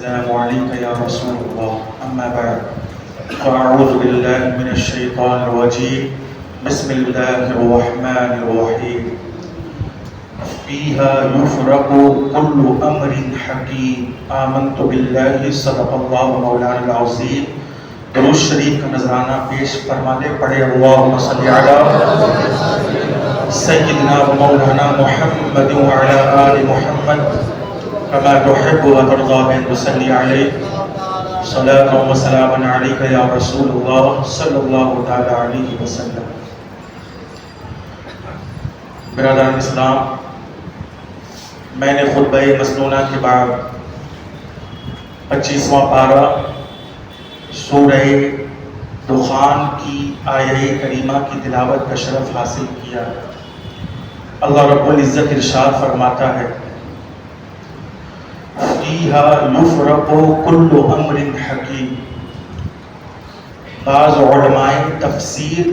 والسلام عليك يا رسول الله أما بعد فأعوذ بالله من الشيطان الرجيم بسم الله الرحمن الرحيم فيها يفرق كل أمر حكيم آمنت بالله صدق الله مولانا العظيم. درود شریف کا نذرانہ پیش فرما دے. پڑھے اللہم صلی علی سیدنا و مولانا محمد وعلی آل محمد كما تحب وترضى بأن تصلي عليه صلاة وسلام عليك يا رسول الله صلى الله تعالى عليه وسلم. برادران اسلام، میں نے خطبہ مسنونہ کے بعد 25واں پارہ سورہ دخان کی آیہ کریمہ کی تلاوت کا شرف حاصل کیا. اللہ رب العزت ارشاد فرماتا ہے فیہا یفرق کل امر حکیم. بعض علماء تفسیر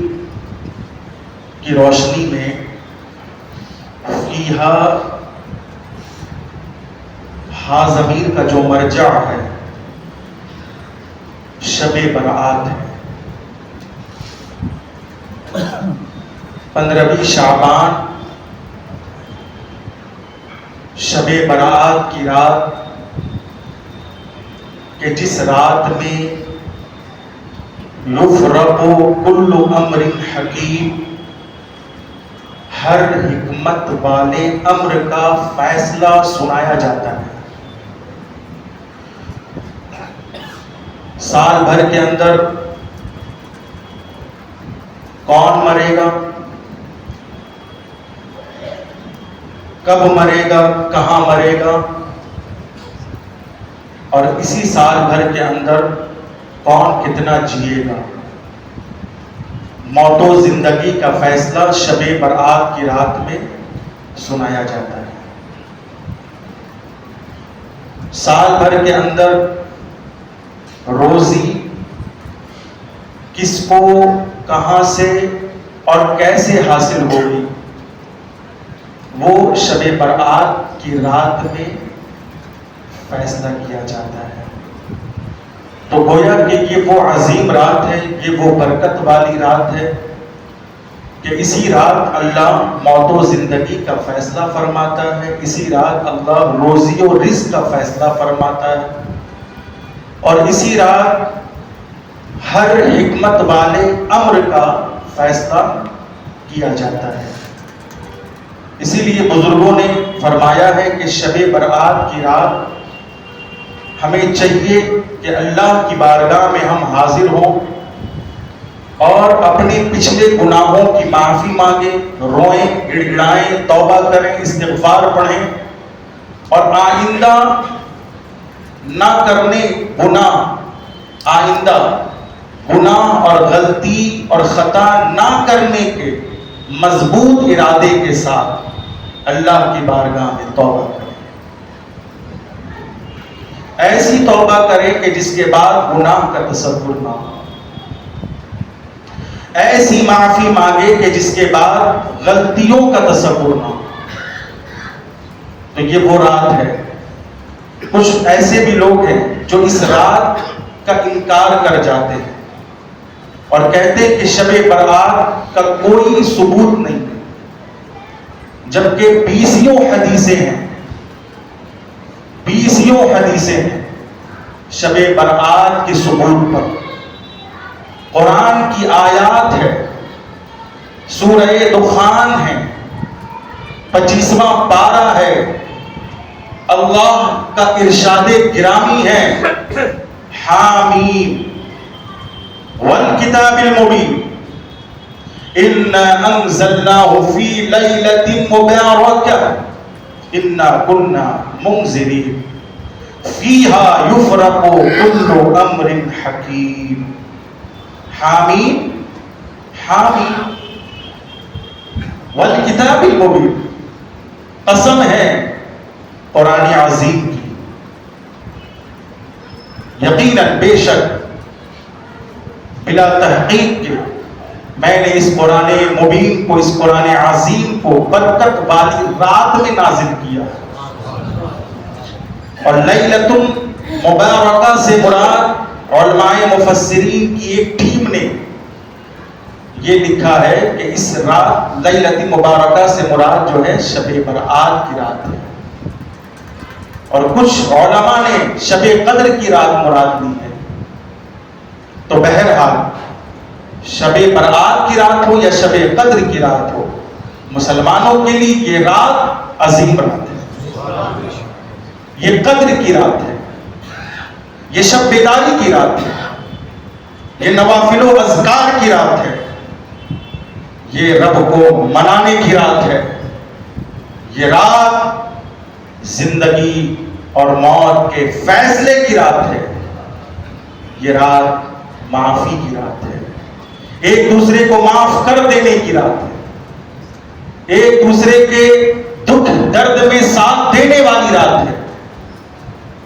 کی روشنی میں فیہا ہا ضمیر کا جو مرجع ہے شب برآت ہے. 15ویں شعبان شب برآت کی رات کہ جس رات میں یفرق کل امر حکیم، ہر حکمت والے امر کا فیصلہ سنایا جاتا ہے. سال بھر کے اندر کون مرے گا، کب مرے گا، کہاں مرے گا، اور اسی سال بھر کے اندر کون کتنا جیے گا. موت و زندگی کا فیصلہ شب برآت کی رات میں سنایا جاتا ہے. سال بھر کے اندر روزی کس کو کہاں سے اور کیسے حاصل ہوگی وہ شب برآت کی رات میں فیصلہ کیا جاتا ہے. تو گویا کہ یہ وہ عظیم رات ہے، یہ وہ برکت والی رات ہے کہ اسی رات اللہ موت و زندگی کا فیصلہ فرماتا ہے. اسی رات اللہ روزی و رزق کا فیصلہ فرماتا ہے، اور اسی رات ہر حکمت والے امر کا فیصلہ کیا جاتا ہے. اسی لیے بزرگوں نے فرمایا ہے کہ شب برآت کی رات ہمیں چاہیے کہ اللہ کی بارگاہ میں ہم حاضر ہوں اور اپنے پچھلے گناہوں کی معافی مانگیں، روئیں، گڑ گڑائیں، توبہ کریں، استغفار پڑھیں، اور آئندہ نہ کرنے آئندہ گناہ اور غلطی اور خطا نہ کرنے کے مضبوط ارادے کے ساتھ اللہ کی بارگاہ میں توبہ کریں. ایسی توبہ کریں کہ جس کے بعد گناہ کا تصور نہ ہو. ایسی معافی مانگے کہ جس کے بعد غلطیوں کا تصور نہ ہو. تو یہ وہ رات ہے. کچھ ایسے بھی لوگ ہیں جو اس رات کا انکار کر جاتے ہیں اور کہتے ہیں کہ شب برآت کا کوئی ثبوت نہیں ہے، جبکہ 20 حدیثیں ہیں شب برآت کے ثبوت پر. قرآن کی آیات ہے، سورہ دخان ہے، 25واں پارہ ہے. اللہ کا ارشاد گرامی ہے حامیم والکتاب المبین انا انزلناه فی لیلۃ مبارکہ انا کنا منذرین فیہا یفرق کل امر حکیم. حامیم والکتاب المبین، قسم ہے قرآن عظیم کی. یقیناً بے شک بلا تحقیق کے میں نے اس قرآن مبین کو، اس قرآن عظیم کو برکت والی رات میں نازل کیا. اور لیلۃ مبارکہ سے مراد علماء مفسرین کی ایک ٹیم نے یہ لکھا ہے کہ اس رات لیلۃ مبارکہ سے مراد جو ہے شب برات کی رات ہے، اور کچھ علماء نے شب قدر کی رات مراد لی ہے۔ تو بہرحال شب برات کی رات ہو یا شب قدر کی رات ہو، مسلمانوں کے لیے یہ رات عظیم رات ہے، یہ قدر کی رات ہے، یہ شب بیداری کی رات ہے، یہ نوافل و اذکار کی رات ہے، یہ رب کو منانے کی رات ہے، یہ رات زندگی اور موت کے فیصلے کی رات ہے، یہ رات معافی کی رات ہے، ایک دوسرے کو معاف کر دینے کی رات ہے، ایک دوسرے کے دکھ درد میں ساتھ دینے والی رات ہے،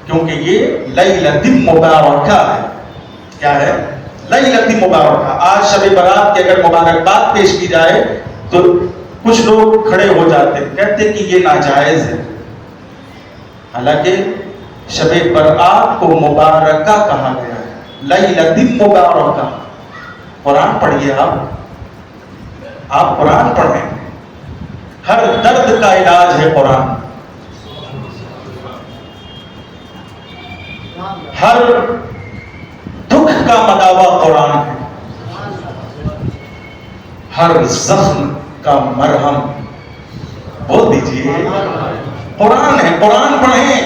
کیونکہ یہ لیلۃ مبارکہ ہے۔ کیا ہے؟ لیلۃ مبارکہ۔ آج شب برات کی اگر مبارکباد پیش کی جائے تو کچھ لوگ کھڑے ہو جاتے ہیں، کہتے ہیں کہ یہ ناجائز ہے، حالانکہ شب برات کو مبارکہ کہا گیا ہے، لیلۃ مبارکہ۔ قرآن پڑھیے، آپ قرآن پڑھیں، ہر درد کا علاج ہے قرآن، ہر دکھ کا مداوا قرآن ہے، ہر زخم کا مرہم، بول دیجئے قرآن ہے۔ قرآن پڑھیں،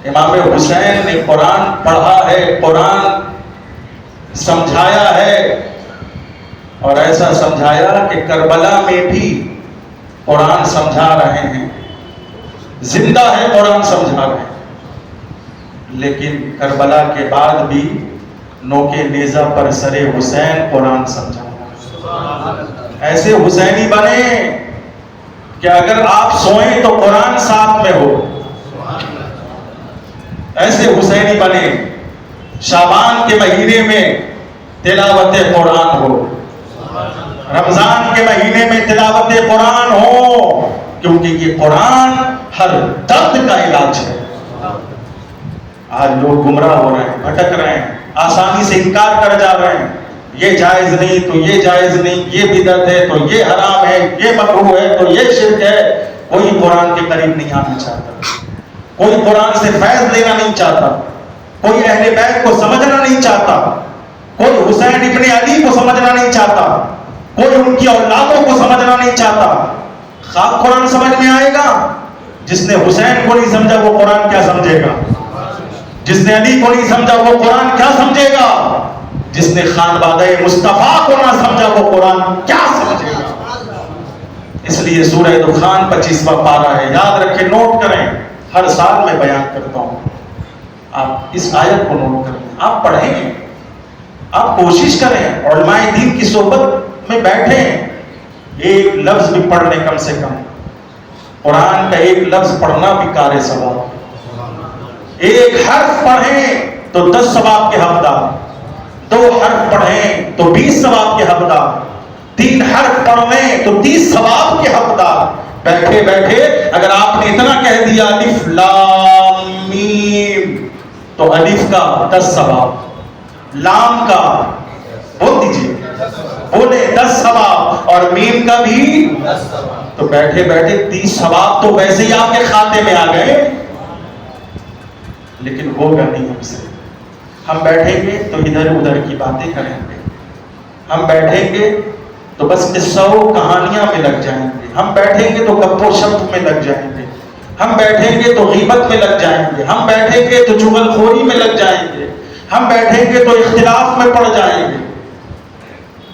امام حسین نے قرآن پڑھا ہے، قرآن سمجھایا ہے، اور ایسا سمجھایا کہ کربلا میں بھی قرآن سمجھا رہے ہیں، زندہ ہے قرآن سمجھا رہے ہیں، لیکن کربلا کے بعد بھی نوکے نیزہ پر سر حسین قرآن سمجھا۔ ایسے حسینی بنے کہ اگر آپ سوئیں تو قرآن ساتھ میں ہو، ایسے حسینی بنے، شعبان کے مہینے میں تلاوت قرآن ہو، رمضان کے مہینے میں تلاوت قرآن ہو، کیونکہ یہ قرآن ہر درد کا علاج ہے۔ آج لوگ گمراہ ہو رہے ہیں، بھٹک رہے ہیں، آسانی سے انکار کر جا رہے ہیں، یہ جائز نہیں تو یہ جائز نہیں، یہ بدعت ہے تو یہ حرام ہے، یہ مکروہ ہے تو یہ شرک ہے۔ کوئی قرآن کے قریب نہیں آنا چاہتا، کوئی قرآن سے فیض لینا نہیں چاہتا، کوئی اہل بیت کو سمجھنا نہیں چاہتا، کوئی حسین ابن علی کو سمجھنا نہیں چاہتا، کوئی ان کی اولادوں کو سمجھنا نہیں چاہتا۔ خواب قرآن سمجھ میں آئے گا؟ جس نے حسین کو نہیں سمجھا وہ قرآن کیا سمجھے گا؟ جس نے علی کو نہیں سمجھا وہ قرآن کیا سمجھے گا؟ جس نے خانوادہ مصطفیٰ کو نہ سمجھا وہ قرآن کیا سمجھے گا؟ اس لیے سورہ دخان 25واں پارہ ہے، یاد رکھیں، نوٹ کریں، ہر سال میں بیان کرتا ہوں، آپ اس آیت کو نوٹ کریں، آپ پڑھیں، آپ کوشش کریں، علماء دین کی صحبت میں بیٹھیں، ایک لفظ بھی پڑھ لیں، کم سے کم قرآن کا ایک لفظ پڑھنا بھی کار ثواب، ایک حرف پڑھیں تو 10 ثواب کے حقدار، 2 حرف پڑھیں تو 20 ثواب کے حقدار، 3 حرف پڑھیں تو 30 ثواب کے حقدار۔ بیٹھے بیٹھے اگر آپ نے اتنا کہہ دیا الف لام میم تو الف کا 10 ثواب، لام کا بول دیجئے، بولے 10 ثواب، اور میم کا بھی 10 ثواب، تو بیٹھے بیٹھے 30 ثواب تو ویسے ہی آپ کے کھاتے میں آ گئے، لیکن ہوگا نہیں ہم سے۔ ہم بیٹھیں گے تو ادھر ادھر کی باتیں کریں گے، ہم بیٹھیں گے تو بس قصہ و کہانیاں میں لگ جائیں گے، ہم بیٹھیں گے تو گپ و شپ میں لگ جائیں گے، ہم بیٹھیں گے تو غیبت میں لگ جائیں گے، ہم بیٹھیں گے تو چغل خوری میں لگ جائیں گے، ہم بیٹھیں گے تو اختلاف میں پڑ جائیں گے۔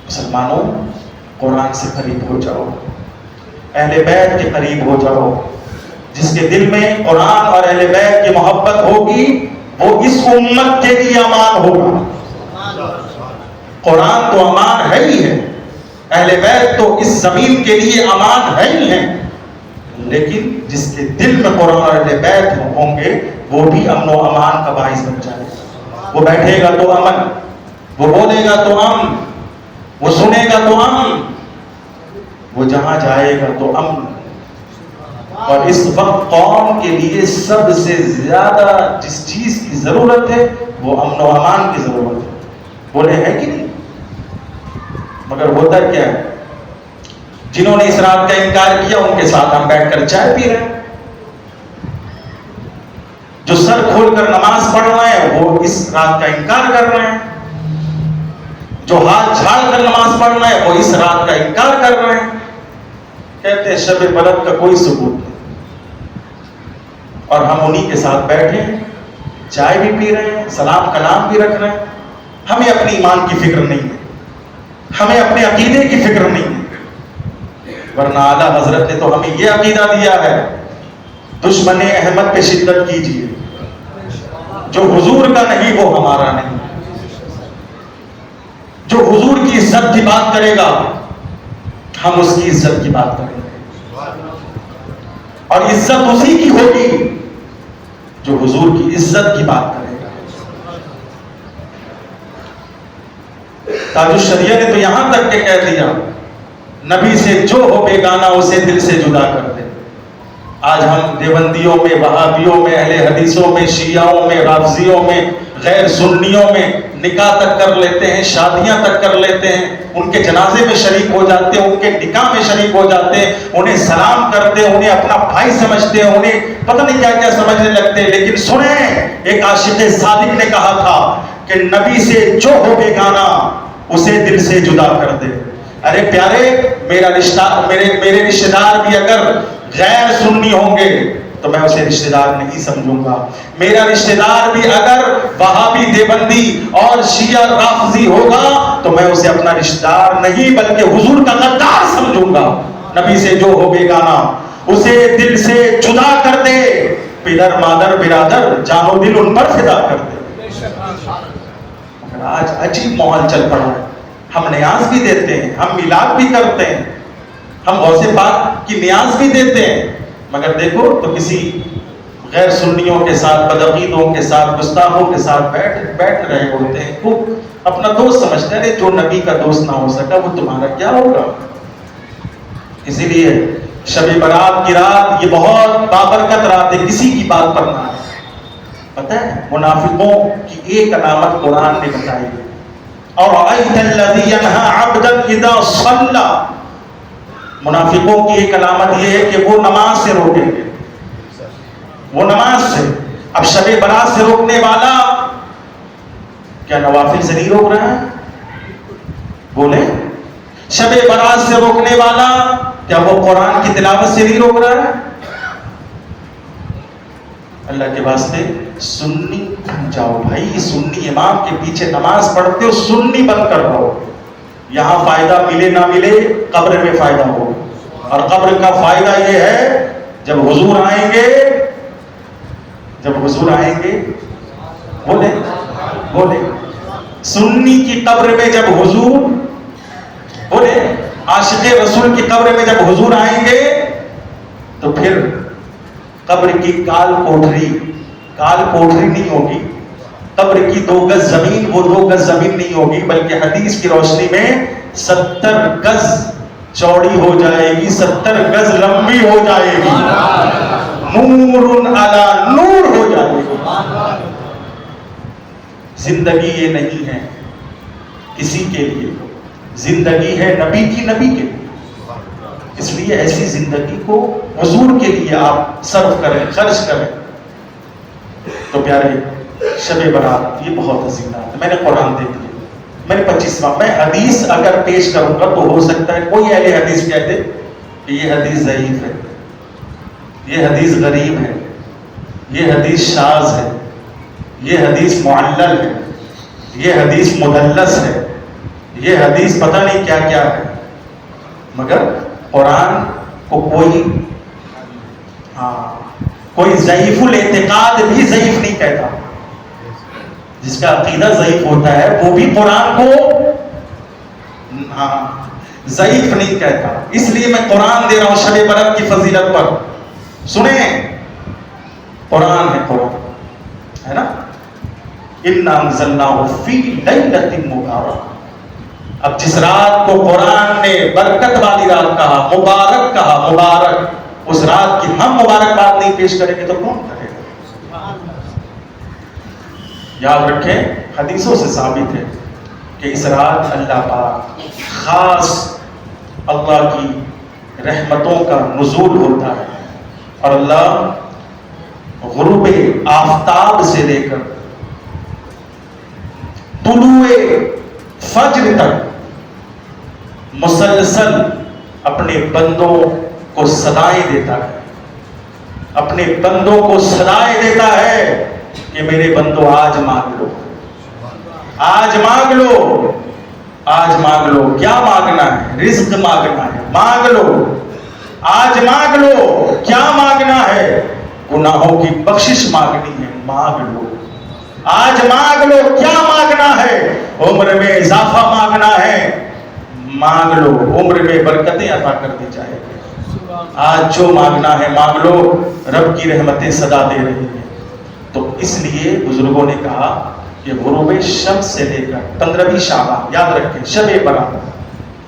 مسلمانوں، قرآن سے قریب ہو جاؤ، اہل بیت کے قریب ہو جاؤ، جس کے دل میں قرآن اور اہل بیت کی محبت ہوگی وہ اس امت کے لیے امان ہوگا۔ قرآن تو امان ہے ہی ہے، اہل بیت تو اس زمین کے لیے امان ہے ہی ہے، لیکن جس کے دل میں قرآن اور اہل بیت ہوں گے وہ بھی امن و امان کا باعث بن جائے گا۔ وہ بیٹھے گا تو امن، وہ بولے گا تو امن، وہ سنے گا تو امن، وہ جہاں جائے گا تو امن۔ اور اس وقت قوم کے لیے سب سے زیادہ جس چیز کی ضرورت ہے وہ امن و امان کی ضرورت ہے. بولے ہے کہ نہیں؟ مگر ہوتا کیا ہے؟ جنہوں نے اس رات کا انکار کیا ان کے ساتھ ہم بیٹھ کر چائے پی رہے ہیں. جو سر کھول کر نماز پڑھ رہے ہیں وہ اس رات کا انکار کر رہے ہیں. جو ہاتھ جھاڑ کر نماز پڑھ رہے ہیں وہ اس رات کا انکار کر رہے ہیں. کہتے ہیں شب برات کا کوئی ثبوت نہیں. اور ہم انہی کے ساتھ بیٹھے ہیں، چائے بھی پی رہے ہیں، سلام کلام بھی رکھ رہے ہیں. ہمیں اپنی ایمان کی فکر نہیں ہے، ہمیں اپنے عقیدے کی فکر نہیں ہے. ورنہ اعلیٰ حضرت نے تو ہمیں یہ عقیدہ دیا ہے، دشمن احمد پہ شدت کیجیے، جو حضور کا نہیں وہ ہمارا نہیں. جو حضور کی عزت کی بات کرے گا ہم اس کی عزت کی بات کریں گے، اور عزت اسی کی ہوگی جو حضور کی عزت کی بات کرے گا. تاج الشریعہ نے تو یہاں تک کہ کہہ دیا نبی سے جو ہو بیگانہ اسے دل سے جدا کر دے. آج ہم دیوبندیوں میں، وہابیوں میں، اہل حدیثوں میں، شیعوں میں، رافضیوں میں، غیر سنیوں میں نکاح تک کر لیتے ہیں، شادیاں تک کر لیتے ہیں، ان کے جنازے میں شریک ہو جاتے ہیں، ان کے نکاح میں شریک ہو جاتے ہیں، انہیں سلام کرتے ہیں، انہیں اپنا بھائی سمجھتے ہیں، انہیں پتہ نہیں کیا کیا سمجھنے لگتے ہیں. لیکن سنیں، ایک عاشق صادق نے کہا تھا کہ نبی سے جو ہو بیگانہ اسے دل سے جدا کر دے. ارے پیارے، میرے رشتہ دار بھی اگر غیر سنی ہوں گے تو میں اسے رشتہ دار نہیں سمجھوں گا. میرا رشتہ دار بھی اگر وہابی دیوبندی اور شیعہ رافضی ہوگا تو میں اسے اپنا رشتہ دار نہیں بلکہ حضور کا غدار سمجھوں گا. نبی سے جو ہو بیگانہ اسے دل سے جدا کر دے، پدر مادر برادر جان و دل ان پر فدا کر دے. آج عجیب ماحول چل پڑا ہے. ہم نیاز بھی دیتے ہیں، ہم میلاد بھی کرتے ہیں، ہم غوث پاک کی نیاز بھی دیتے ہیں، مگر دیکھو تو کسی غیر سنیوں کے ساتھ، بدعقیدوں کے ساتھ، گستاخوں کے ساتھ بیٹھ رہے ہوتے ہیں. وہ اپنا دوست سمجھتے ہیں. جو نبی کا دوست نہ ہو سکا وہ تمہارا کیا ہوگا؟ اسی لیے شب برات کی رات یہ بہت بابرکت رات ہے، کسی کی بات پر نہ. پتہ ہے منافقوں کی ایک علامت قرآن نے بتائی ہے، اور رأیت الذی ینہی عبدا اذا صلی. منافقوں کی ایک علامت یہ ہے کہ وہ نماز سے روکیں گے، وہ نماز سے. اب شب برات سے روکنے والا کیا نوافل سے نہیں روک رہا ہے؟ بولے. شب برات سے روکنے والا کیا وہ قرآن کی تلاوت سے نہیں روک رہا ہے؟ اللہ کے واسطے سنی بن جاؤ بھائی. سنی امام کے پیچھے نماز پڑھتے ہو، سنی بن کر رہو. یہاں فائدہ ملے نہ ملے قبر میں فائدہ ہو. اور قبر کا فائدہ یہ ہے جب حضور آئیں گے، جب حضور آئیں گے، بولے بولے. سنی کی قبر میں جب حضور، بولے عاشق رسول کی قبر میں جب حضور آئیں گے تو پھر قبر کی کال کوٹری نہیں ہوگی. قبر کی 2 گز زمین وہ 2 گز زمین نہیں ہوگی، بلکہ حدیث کی روشنی میں 70 گز چوڑی ہو جائے گی، 70 گز لمبی ہو جائے گی، نور علی نور ہو جائے گی. زندگی یہ نہیں ہے کسی کے لیے، زندگی ہے نبی کے لیے. اس لیے ایسی زندگی کو حضور کے لیے آپ صرف کریں، خرچ کریں. تو پیارے، شب برات یہ بہت عظیم رات ہے. میں نے قرآن دیکھ لیا، میں نے 25واں، میں حدیث اگر پیش کروں گا تو ہو سکتا ہے کوئی اہل حدیث کہتے کہ یہ حدیث ضعیف ہے، یہ حدیث غریب ہے، یہ حدیث شاذ ہے، یہ حدیث معلل ہے، یہ حدیث مدلس ہے، یہ حدیث پتہ نہیں کیا کیا ہے. مگر قرآن کو کوئی ضعیف الاعتقاد بھی ضعیف نہیں کہتا. جس کا عقیدہ ضعیف ہوتا ہے وہ بھی قرآن کو ضعیف نہیں کہتا. اس لیے میں قرآن دے رہا ہوں شب برات کی فضیلت پر. سنیں، قرآن ہے، قرآن ہے نا. اِنَّا أَنزَلْنَاهُ فِي لَيْلَةٍ مُبَارَكَةٍ. اب جس رات کو قرآن نے برکت والی رات کہا، مبارک کہا، مبارک، اس رات کی ہم مبارکباد نہیں پیش کریں گے تو کون کرے گا؟ یاد رکھیں، حدیثوں سے ثابت ہے کہ اس رات اللہ پاک خاص اللہ کی رحمتوں کا نزول ہوتا ہے، اور اللہ غروب آفتاب سے لے کر طلوع فجر تک مسلسل اپنے بندوں کو صدائیں دیتا ہے، اپنے بندوں کو صدائیں دیتا ہے کہ میرے بندوں آج مانگ لو، آج مانگ لو، آج مانگ لو۔ کیا مانگنا ہے؟ رزق مانگنا ہے، مانگ لو۔ آج مانگ لو، کیا مانگنا ہے؟ گناہوں کی بخشش مانگنی ہے، مانگ لو۔ آج مانگ لو، کیا مانگنا ہے؟ عمر میں اضافہ مانگنا ہے، مانگ لو، عمر میں برکتیں عطا کر دی جائے گی۔ آج جو مانگنا ہے مانگ لو، رب کی رحمتیں صدا دے رہی ہیں۔ تو اس لیے بزرگوں نے کہا کہ غروب شمس سے لے کر 15ویں شعبان، یاد رکھیں شب برات،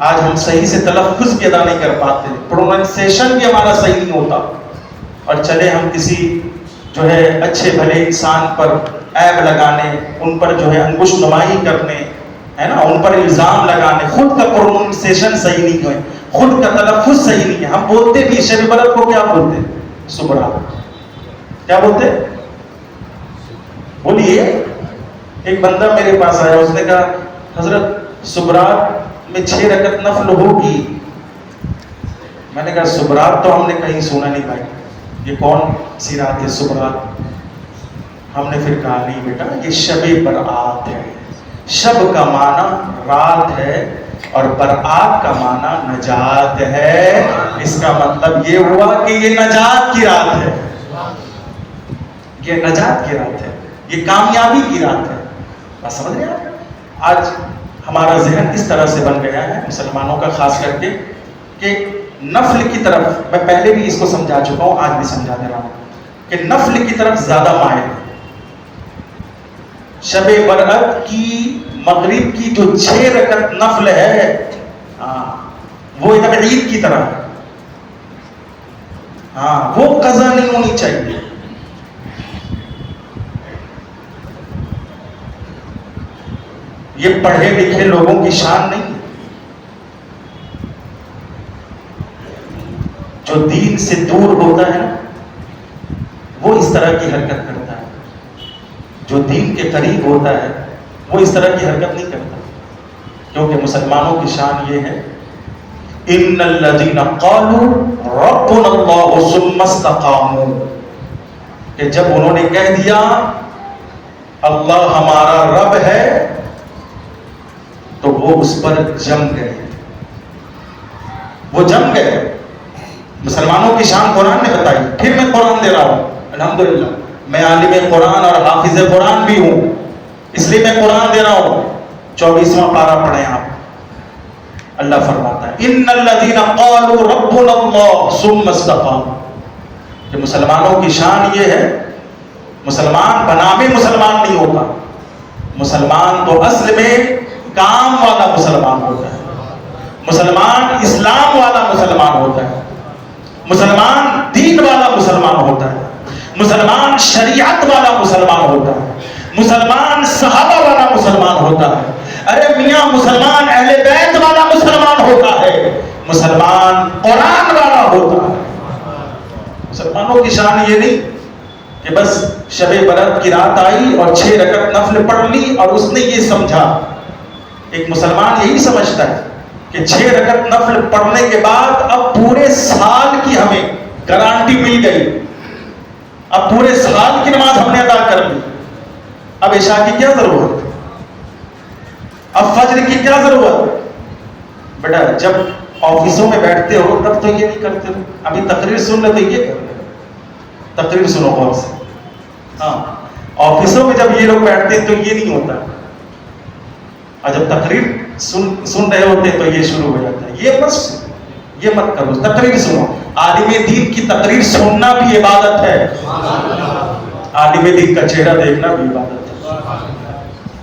آج ہم صحیح سے تلفظ بھی ادا نہیں کر پاتے، پروننسیشن بھی ہمارا صحیح نہیں ہوتا، اور چلے ہم کسی جو ہے اچھے بھلے انسان پر عیب لگانے، ان پر جو ہے انگشت نمائی کرنے، ہے نا، ان پر الزام لگانے، خود کا پروننسیشن صحیح نہیں ہے، خود کا تلفظ صحیح نہیں ہے۔ ہم بولتے بھی شب برات کو کیا بولتے ہیں؟ سبرات۔ کیا بولتے؟ بولیے۔ ایک بندہ میرے پاس آیا، اس نے کہا حضرت سبرات میں 6 رکعت نفل ہوگی۔ میں نے کہا سبرات تو ہم نے کہیں سنا نہیں بھائی، یہ کون سی رات ہے سبرات؟ ہم نے پھر کہا نہیں بیٹا، یہ شب برات ہے۔ شب کا معنی رات ہے اور برات کا معنی نجات ہے۔ اس کا مطلب یہ ہوا کہ یہ نجات کی رات ہے، یہ نجات کی رات ہے، یہ کامیابی کی رات ہے۔ بات سمجھ رہے ہیں؟ آج ہمارا ذہن اس طرح سے بن گیا ہے مسلمانوں کا خاص کر کے کہ نفل کی طرف، میں پہلے بھی اس کو سمجھا چکا ہوں، آج بھی سمجھا دے رہا ہوں کہ نفل کی طرف زیادہ مائل ہے۔ شب برات کی مغرب کی جو 6 رکعت نفل ہے، وہ ایک عید کی طرح ہے، وہ قضا نہیں ہونی چاہیے۔ یہ پڑھے لکھے لوگوں کی شان نہیں ہے، جو دین سے دور ہوتا ہے وہ اس طرح کی حرکت کرتا ہے، جو دین کے قریب ہوتا ہے وہ اس طرح کی حرکت نہیں کرتا، کیونکہ مسلمانوں کی شان یہ ہے ان الذین قالوا ربنا اللہ ثم استقاموا، کہ جب انہوں نے کہہ دیا اللہ ہمارا رب ہے تو وہ اس پر جم گئے، وہ جم گئے۔ مسلمانوں کی شان قرآن نے بتائی، پھر میں قرآن دے رہا ہوں، الحمدللہ میں عالم قرآن اور حافظ قرآن بھی ہوں، اس لیے میں قرآن دے رہا ہوں۔ 24واں پارہ پڑھیں آپ، اللہ فرماتا ہے ان الذین قالوا ربنا اللہ ثم استقاموا، کہ مسلمانوں کی شان یہ ہے، مسلمان بنامے مسلمان نہیں ہوتا، مسلمان تو اصل میں کام والا مسلمان ہوتا ہے، مسلمان اسلام والا مسلمان ہوتا ہے، مسلمان دین والا مسلمان ہوتا ہے، مسلمان شریعت والا مسلمان ہوتا ہے، مسلمان صحابہ والا مسلمان ہوتا ہے، ارے میاں مسلمان اہل بیت والا مسلمان ہوتا ہے، مسلمان قرآن والا ہوتا ہے۔ مسلمانوں کی شان یہ نہیں کہ بس شب برات کی رات آئی اور 6 رکعت نفل پڑھ لی اور اس نے یہ سمجھا۔ ایک مسلمان یہی سمجھتا ہے کہ 6 رکعت نفل پڑھنے کے بعد اب پورے سال کی ہمیں گارنٹی مل گئی، اب پورے سال کی نماز ہم نے ادا کر لی، اب عشاء کی کیا ضرورت، اب فجر کی کیا ضرورت؟ بیٹا جب آفسوں میں بیٹھتے ہو تب تو یہ نہیں کرتے ہو، ابھی تقریر سن لے تو یہ کر لے، تقریر سنو غور سے، ہاں آفسوں میں جب یہ لوگ بیٹھتے ہیں تو یہ نہیں ہوتا، اور جب تقریر سن رہے ہوتے ہیں تو یہ شروع ہو جاتا ہے، یہ مت کرو، تقریر سنو۔ عالم دین کی تقریر سننا بھی عبادت ہے، عالم دین کا چہرہ دیکھنا بھی عبادت ہے۔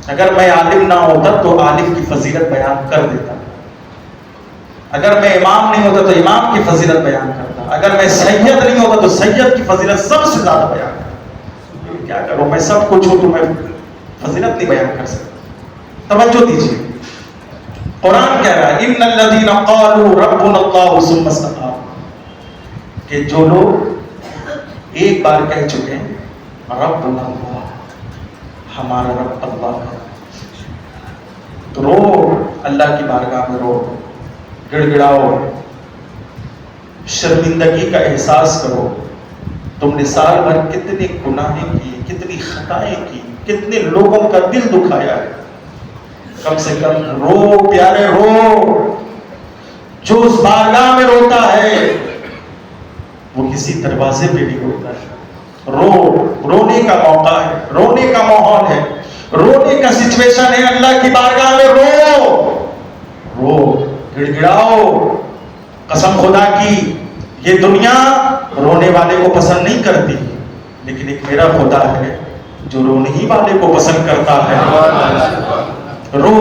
اگر میں عالم نہ ہوتا تو عالم کی فضیلت بیان کر دیتا، اگر میں امام نہیں ہوتا تو امام کی فضیلت بیان کرتا، اگر میں سید نہیں ہوتا تو سید کی فضیلت سب سے زیادہ بیان کروں. کیا کروں، میں سب کچھ ہوں تو میں فضیلت نہیں بیان کر سکتا. توجہ دیجیے، قرآن کہہ رہا ہے ان الذین قالوا ربنا اللہ ثم استقاموا، کہ جو لوگ ایک بار کہہ چکے ہیں ربنا اللہ، ہمارا رب اللہ ہے، تو رو اللہ کی بارگاہ میں، رو گڑ گڑاؤ، شرمندگی کا احساس کرو. تم نے سال بھر کتنے گناہیں کی، کتنی خطائیں کی، کتنے لوگوں کا دل دکھایا ہے. کم سے کم رو پیارے، رو. جو اس بارگاہ میں روتا ہے وہ کسی دروازے پہ نہیں روتا ہے. رو، رونے کا موقع ہے، رونے کا ماحول ہے، رونے کا سچویشن ہے. اللہ کی بارگاہ میں رو، رو گڑ گڑاؤ. قسم خدا کی یہ دنیا رونے والے کو پسند نہیں کرتی، لیکن ایک میرا خدا ہے جو رونے ہی والے کو پسند کرتا ہے. رو،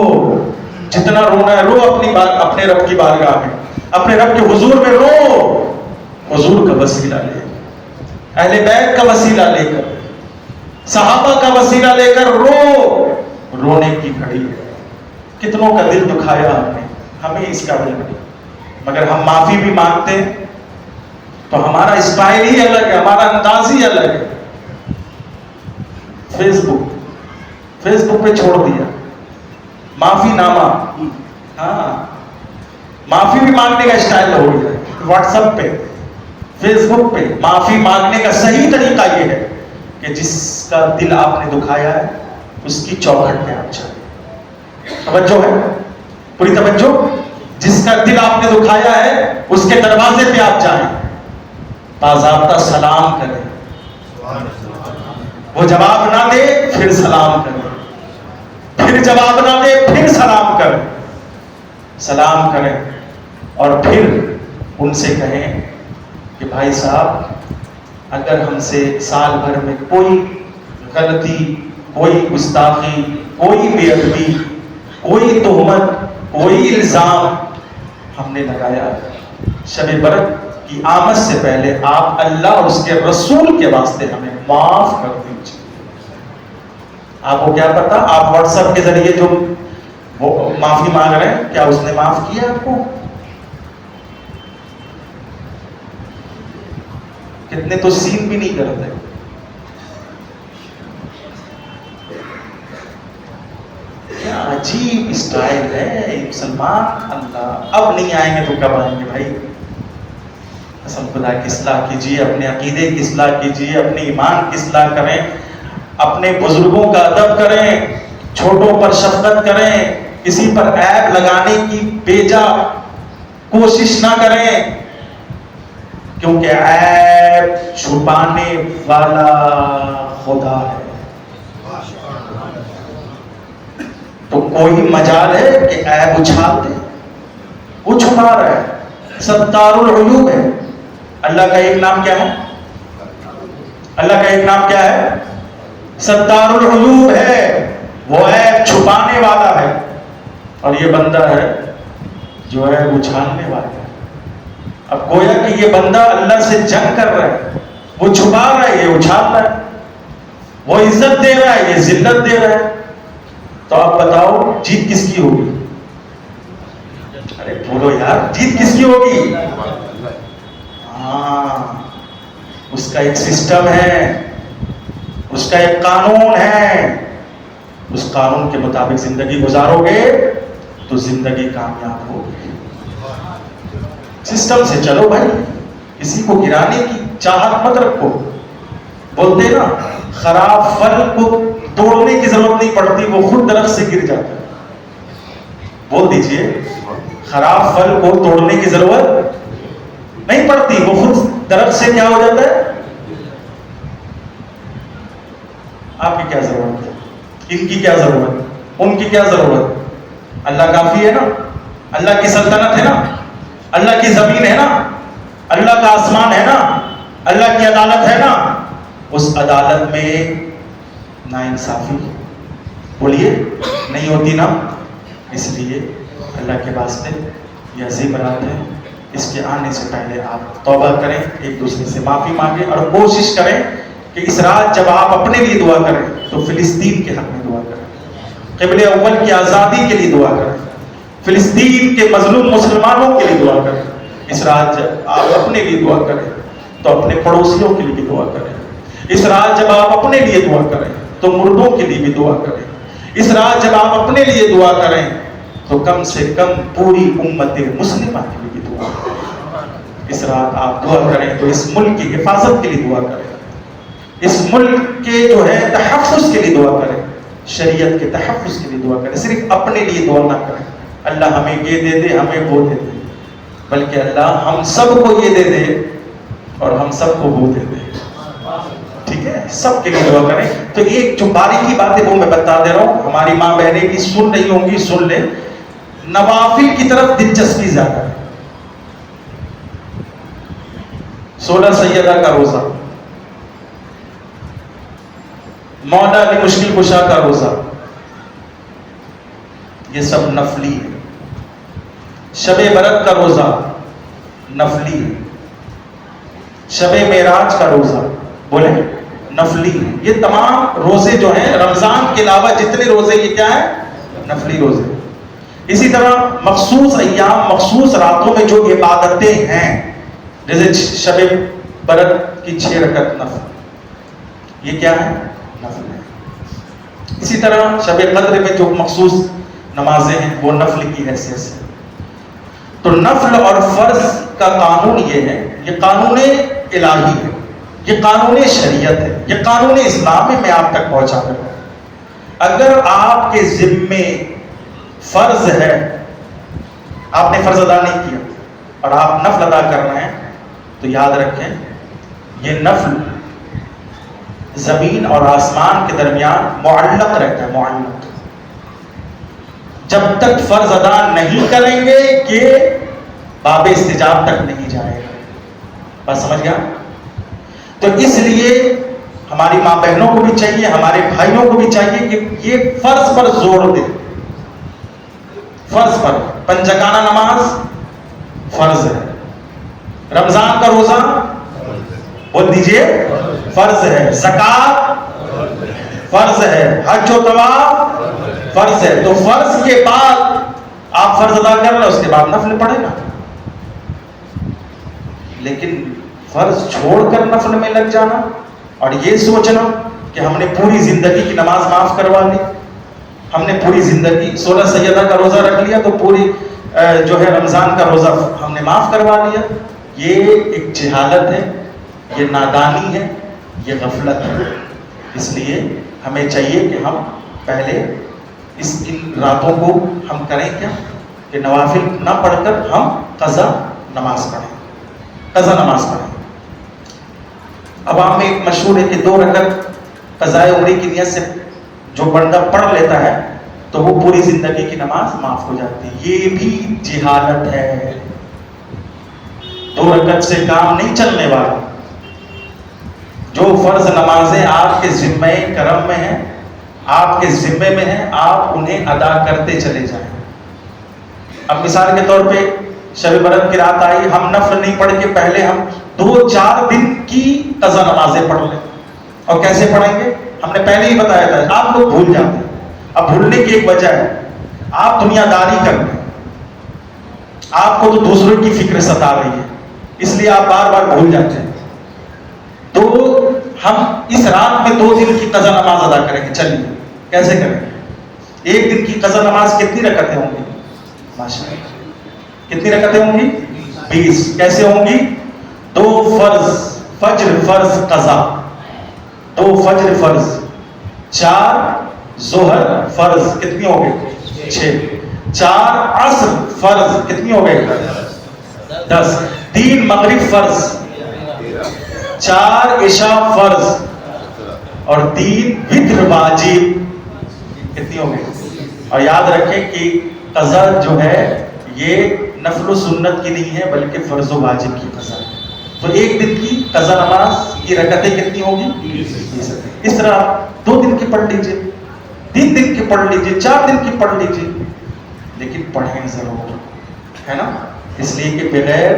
جتنا رونا ہے رو اپنے رب کی بارگاہ میں، اپنے رب کے حضور میں رو. حضور کا وسیلہ لے، اہل بیت کا وسیلہ لے کر، صحابہ کا وسیلہ لے کر رو. رونے کی گھڑی ہے. کتنوں کا دل دکھایا ہم نے، ہمیں اس کا دل نہیں. مگر ہم معافی بھی مانگتے ہیں تو ہمارا اسٹائل ہی الگ ہے، ہمارا انداز ہی الگ ہے. فیس بک پہ چھوڑ دیا معافی نامہ. ہاں، معافی بھی مانگنے کا اسٹائل ہو گیا. واٹس ایپ پہ، فیس بک پہ معافی مانگنے کا صحیح طریقہ یہ ہے کہ جس کا دل آپ نے دکھایا ہے اس کی چوکھٹ پہ آپ جائیں. توجہ ہے، پوری توجہ. جس کا دل آپ نے دکھایا ہے اس کے دروازے پہ آپ جائیں، باضابطہ سلام کریں. وہ جواب نہ دے پھر سلام کریں، پھر جواب نہ دے پھر سلام کریں. سلام کریں اور پھر ان سے کہیں کہ بھائی صاحب اگر ہم سے سال بھر میں کوئی غلطی، کوئی گستاخی، کوئی بے ادبی، کوئی تہمت، کوئی الزام ہم نے لگایا، شب برات کی آمد سے پہلے آپ اللہ اور اس کے رسول کے واسطے ہمیں معاف کر دیجیے. آپ کو کیا پتا، آپ واٹس ایپ کے ذریعے جو وہ معافی مانگ رہے ہیں کیا اس نے معاف کیا آپ کو؟ کتنے تو سین بھی نہیں کرتے. کیا عجیب اسٹائل ہے مسلمان. اللہ، اب نہیں آئیں گے تو کب آئیں گے بھائی؟ قسم خدا کی اصلاح کیجیے، اپنے عقیدے کی اصلاح کیجیے، اپنے ایمان کی اصلاح کریں، اپنے بزرگوں کا ادب کریں، چھوٹوں پر شفقت کریں، کسی پر عیب لگانے کی بیجا کوشش نہ کریں، کیونکہ عیب چھپانے والا خدا ہے. تو کوئی مجال ہے کہ عیب اچھال دے؟ وہ چھپا رہا ہے، ستار العیوب ہے. اللہ کا ایک نام کیا ہے؟ اللہ کا ایک نام کیا ہے؟ ستار العیوب ہے. وہ عیب چھپانے والا ہے، اور یہ بندہ ہے جو عیب اچھالنے والا ہے. اب گویا کہ یہ بندہ اللہ سے جنگ کر رہا ہے، وہ چھپا رہا ہے، یہ اچھال رہا ہے. وہ عزت دے رہا ہے، یہ ذلت دے رہا ہے. تو آپ بتاؤ جیت کس کی ہوگی؟ ارے بولو یار، جیت کس کی ہوگی؟ ہاں، اس کا ایک سسٹم ہے، اس کا ایک قانون ہے. اس قانون کے مطابق زندگی گزارو گے تو زندگی کامیاب ہوگی. سسٹم سے چلو بھائی، کسی کو گرانے کی چاہت مت رکھو. بولتے نا خراب پھل کو توڑنے کی ضرورت نہیں پڑتی، وہ خود درخت سے گر جاتا ہے. بول دیجئے، خراب پھل کو توڑنے کی ضرورت نہیں پڑتی، وہ خود درخت سے کیا ہو جاتا ہے. آپ کی کیا ضرورت ہے، ان کی کیا ضرورت، ان کی کیا ضرورت؟ اللہ کافی ہے نا، اللہ کی سلطنت ہے نا، اللہ کی زمین ہے نا، اللہ کا آسمان ہے نا، اللہ کی عدالت ہے نا. اس عدالت میں ناانصافی بولیے نہیں ہوتی نا. اس لیے اللہ کے واسطے یہ عظیم بات ہے اس کے آنے سے پہلے آپ توبہ کریں، ایک دوسرے سے معافی مانگیں، اور کوشش کریں کہ اس رات جب آپ اپنے لیے دعا کریں تو فلسطین کے حق میں دعا کریں، قبلِ اول کی آزادی کے لیے دعا کریں، فلسطین کے مظلوم مسلمانوں کے لیے دعا کریں۔ اس رات جب آپ اپنے لیے دعا کریں تو اپنے پڑوسیوں کے لیے بھی دعا کریں۔ اس رات جب آپ اپنے لیے دعا کریں تو مردوں کے لیے بھی دعا کریں۔ اس رات جب آپ اپنے لیے دعا کریں تو کم سے کم پوری امت مسلمہ کے لیے بھی دعا کریں۔ اس رات آپ دعا کریں تو اس ملک کی حفاظت کے لیے دعا کریں، اس ملک کے جو ہے تحفظ کے لیے دعا کریں، شریعت کے تحفظ کے لیے دعا کریں۔ صرف اپنے لیے دعا نہ کریں اللہ ہمیں یہ دے دے، ہمیں وہ دے دے، بلکہ اللہ ہم سب کو یہ دے دے اور ہم سب کو وہ دے دے۔ ٹھیک ہے، سب کے لیے دعا کریں۔ تو ایک جو باریکی بات ہے وہ میں بتا دے رہا ہوں، ہماری ماں بہنیں بھی سن رہی ہوں گی، سن لیں۔ نوافل کی طرف دلچسپی زیادہ ہے۔ 16 سیدہ کا روزہ، مولا علی مشکل کشا کا روزہ، یہ سب نفلی ہے۔ شب برات کا روزہ نفلی ہے۔ شب معراج کا روزہ بولیں نفلی ہے۔ یہ تمام روزے جو ہیں رمضان کے علاوہ جتنے روزے یہ کیا ہے؟ نفلی روزے۔ اسی طرح مخصوص ایام، مخصوص راتوں میں جو عبادتیں ہیں، جیسے شب برات کی 6 رکعت نفل، یہ کیا ہے؟ نفل ہے۔ اسی طرح شب قدر میں جو مخصوص نمازیں ہیں وہ نفل کی حیثیت سے۔ تو نفل اور فرض کا قانون یہ ہے، یہ قانون الہی ہے، یہ قانون شریعت ہے، یہ قانون اسلام ہے، میں آپ تک پہنچا رہا ہوں۔ اگر آپ کے ذمے فرض ہے، آپ نے فرض ادا نہیں کیا اور آپ نفل ادا کر رہے ہیں، تو یاد رکھیں یہ نفل زمین اور آسمان کے درمیان معلق رہتا ہے، معلق۔ جب تک فرض ادا نہیں کریں گے کہ باب استجاب تک نہیں جائے گا۔ بات سمجھ گیا؟ تو اس لیے ہماری ماں بہنوں کو بھی چاہیے، ہمارے بھائیوں کو بھی چاہیے کہ یہ فرض پر زور دیں۔ فرض پر پنجگانہ نماز فرض ہے، رمضان کا روزہ بول دیجئے فرض ہے، زکات فرض ہے، حج و طواف فرض ہے۔ تو فرض کے بعد آپ فرض ادا کر رہے ہیں، اس کے بعد نفل پڑھے نا۔ لیکن فرض چھوڑ کر نفل میں لگ جانا اور یہ سوچنا کہ ہم نے پوری زندگی کی نماز معاف کروا لی، ہم نے پوری زندگی 16 سیدہ کا روزہ رکھ لیا تو پوری جو ہے رمضان کا روزہ ہم نے معاف کروا لیا، یہ ایک جہالت ہے، یہ نادانی ہے، یہ غفلت ہے۔ اس لیے ہمیں چاہیے کہ ہم پہلے ان راتوں کو ہم کریں کیا کہ نوافل نہ پڑھ کر ہم قضا نماز پڑھیں، قضا نماز پڑھیں۔ عوام میں ایک مشہور ہے کہ 2 رکعت قضائے عمری کی نیت سے جو بندہ پڑھ لیتا ہے تو وہ پوری زندگی کی نماز معاف ہو جاتی ہے۔ یہ بھی جہالت ہے، 2 رکعت سے کام نہیں چلنے والا۔ جو فرض نمازیں آپ کے ذمہ کرم میں ہیں، آپ کے ذمے میں ہیں، آپ انہیں ادا کرتے چلے جائیں۔ اب مثال کے طور پہ شب برات کی رات آئی، ہم نفل نہیں پڑھ کے پہلے ہم 2-4 دن کی قضا نمازیں پڑھ لیں۔ اور کیسے پڑھیں گے؟ ہم نے پہلے ہی بتایا تھا، آپ لوگ بھول جاتے ہیں۔ اب بھولنے کی ایک وجہ ہے، آپ دنیا داری کر رہے ہیں، آپ کو تو دوسروں کی فکر ستا رہی ہے، اس لیے آپ بار بار بھول جاتے ہیں۔ تو ہم اس رات میں 2 دن کی قضا نماز ادا کریں گے۔ چلیے کیسے کریں گے؟ 1 دن کی قضا نماز کتنی رکعتیں ہوں گی؟ ماشاءاللہ کتنی رکعتیں ہوں گی؟ 20۔ کیسے ہوں گی؟ 2 فرض، فجر فرض قضا، 2 فجر فرض، 4 ظہر فرض، کتنی ہو گئی؟ 6، 4 عصر فرض، کتنی ہو گئی؟ 10، 3 مغرب فرض، 4 عشاء فرض اور 3 وتر واجب، کتنی ہو گئی؟ اور یاد رکھیں کہ قضا جو ہے یہ نفل و سنت کی نہیں ہے بلکہ فرض و واجب کی قضا ہے۔ تو 1 دن کی قضا نماز کی رکعتیں کتنی ہوگی؟ 20۔ اس طرح 2 دن کی پڑھ لیجئے، 3 دن کی پڑھ لیجئے، 4 دن کی پڑھ لیجئے، لیکن پڑھیں ضرور، ہے نا؟ اس لیے کہ بغیر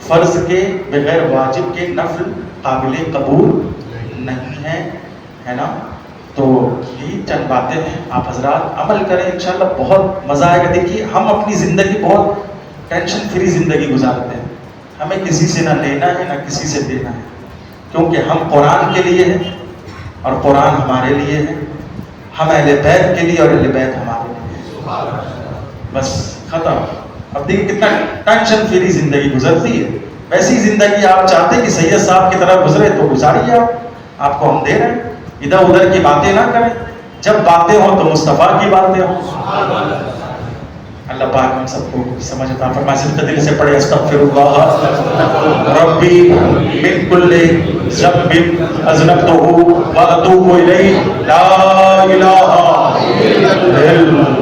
فرض کے، بغیر واجب کے نفل قابل قبول نہیں ہے نا. تو یہی چند باتیں ہیں، آپ حضرات عمل کریں، انشاءاللہ بہت مزہ آئے گا. دیکھیے ہم اپنی زندگی بہت ٹینشن فری زندگی گزارتے ہیں، ہمیں کسی سے نہ لینا ہے نہ کسی سے دینا ہے، کیونکہ ہم قرآن کے لیے ہیں اور قرآن ہمارے لیے ہے، ہم اہل بیت کے لیے اور اہل بیت ہمارے لیے. بس ختم. اب دیکھیے کتنا ٹینشن فری زندگی گزرتی ہے. ویسی زندگی آپ چاہتے ہیں کہ سید صاحب کی طرح گزرے تو گزاریے، آپ کو ہم دے رہے ہیں. ادھر ادھر کی باتیں نہ کریں، جب باتیں ہوں تو مصطفیٰ کی باتیں ہوں. اللہ پاک ہم سب کو سمجھ عطا فرمائے. صدق دل سے پڑھے استغفر اللہ ربی من کل ذنب اذنبتہ واتوب الیہ لا الہ الا